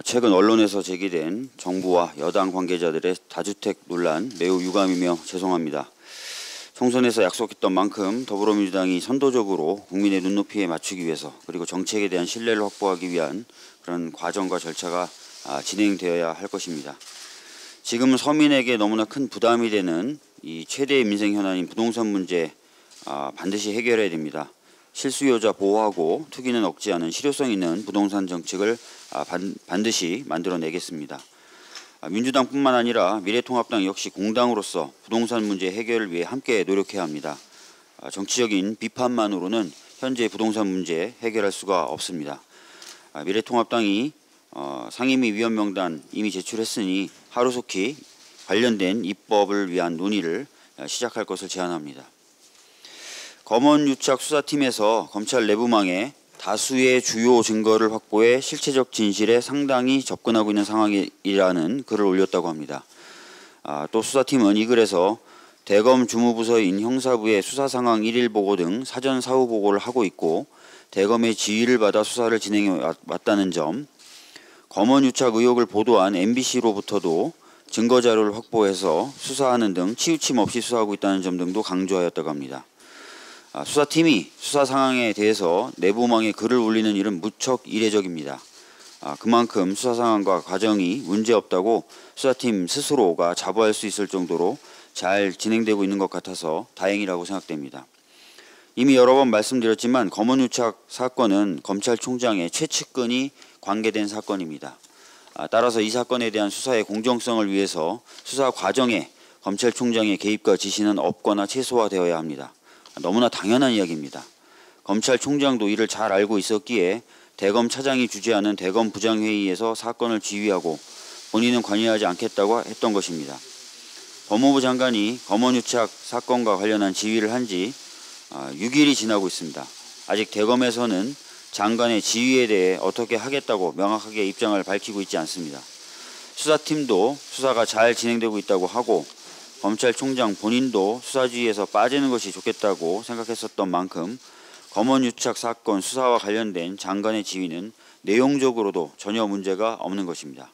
최근 언론에서 제기된 정부와 여당 관계자들의 다주택 논란 매우 유감이며 죄송합니다. 총선에서 약속했던 만큼 더불어민주당이 선도적으로 국민의 눈높이에 맞추기 위해서 그리고 정책에 대한 신뢰를 확보하기 위한 그런 과정과 절차가 진행되어야 할 것입니다. 지금은 서민에게 너무나 큰 부담이 되는 이 최대의 민생 현안인 부동산 문제 반드시 해결해야 됩니다. 실수요자 보호하고 투기는 억제하는 실효성 있는 부동산 정책을 반드시 만들어내겠습니다. 민주당뿐만 아니라 미래통합당 역시 공당으로서 부동산 문제 해결을 위해 함께 노력해야 합니다. 정치적인 비판만으로는 현재 부동산 문제 해결할 수가 없습니다. 미래통합당이 상임위 위원 명단 이미 제출했으니 하루속히 관련된 입법을 위한 논의를 시작할 것을 제안합니다. 검언유착 수사팀에서 검찰 내부망에 다수의 주요 증거를 확보해 실체적 진실에 상당히 접근하고 있는 상황이라는 글을 올렸다고 합니다. 또 수사팀은 이 글에서 대검 주무부서인 형사부의 수사상황 1일 보고 등 사전 사후 보고를 하고 있고 대검의 지휘를 받아 수사를 진행해 왔다는 점, 검언유착 의혹을 보도한 MBC로부터도 증거자료를 확보해서 수사하는 등 치우침 없이 수사하고 있다는 점 등도 강조하였다고 합니다. 수사팀이 수사 상황에 대해서 내부망에 글을 올리는 일은 무척 이례적입니다. 그만큼 수사 상황과 과정이 문제없다고 수사팀 스스로가 자부할 수 있을 정도로 잘 진행되고 있는 것 같아서 다행이라고 생각됩니다. 이미 여러 번 말씀드렸지만 검언유착 사건은 검찰총장의 최측근이 관계된 사건입니다. 따라서 이 사건에 대한 수사의 공정성을 위해서 수사 과정에 검찰총장의 개입과 지시는 없거나 최소화되어야 합니다. 너무나 당연한 이야기입니다. 검찰총장도 이를 잘 알고 있었기에 대검 차장이 주재하는 대검 부장회의에서 사건을 지휘하고 본인은 관여하지 않겠다고 했던 것입니다. 법무부 장관이 검언유착 사건과 관련한 지휘를 한 지 6일이 지나고 있습니다. 아직 대검에서는 장관의 지휘에 대해 어떻게 하겠다고 명확하게 입장을 밝히고 있지 않습니다. 수사팀도 수사가 잘 진행되고 있다고 하고 검찰총장 본인도 수사지휘에서 빠지는 것이 좋겠다고 생각했었던 만큼 검언유착 사건 수사와 관련된 장관의 지휘는 내용적으로도 전혀 문제가 없는 것입니다.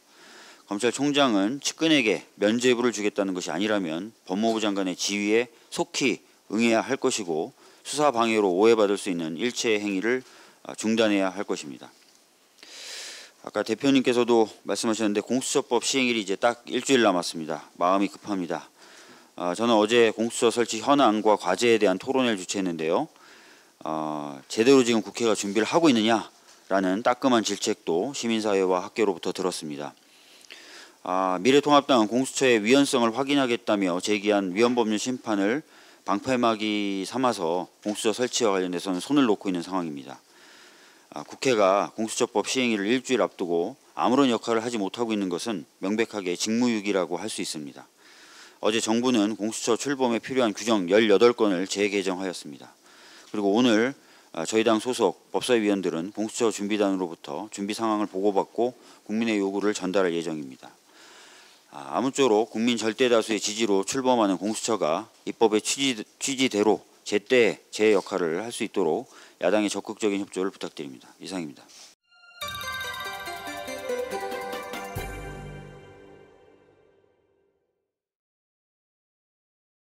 검찰총장은 측근에게 면죄부를 주겠다는 것이 아니라면 법무부 장관의 지휘에 속히 응해야 할 것이고 수사 방해로 오해받을 수 있는 일체의 행위를 중단해야 할 것입니다. 아까 대표님께서도 말씀하셨는데 공수처법 시행일이 이제 딱 일주일 남았습니다. 마음이 급합니다. 저는 어제 공수처 설치 현황과 과제에 대한 토론회를 주최했는데요. 제대로 지금 국회가 준비를 하고 있느냐라는 따끔한 질책도 시민사회와 학계로부터 들었습니다. 미래통합당은 공수처의 위헌성을 확인하겠다며 제기한 위헌법률 심판을 방패막이 삼아서 공수처 설치와 관련해서는 손을 놓고 있는 상황입니다. 국회가 공수처법 시행일을 일주일 앞두고 아무런 역할을 하지 못하고 있는 것은 명백하게 직무유기라고 할 수 있습니다. 어제 정부는 공수처 출범에 필요한 규정 18건을 재개정하였습니다. 그리고 오늘 저희 당 소속 법사위원들은 공수처 준비단으로부터 준비 상황을 보고받고 국민의 요구를 전달할 예정입니다. 아무쪼록 국민 절대다수의 지지로 출범하는 공수처가 입법의 취지대로 제때 제 역할을 할 수 있도록 야당의 적극적인 협조를 부탁드립니다. 이상입니다.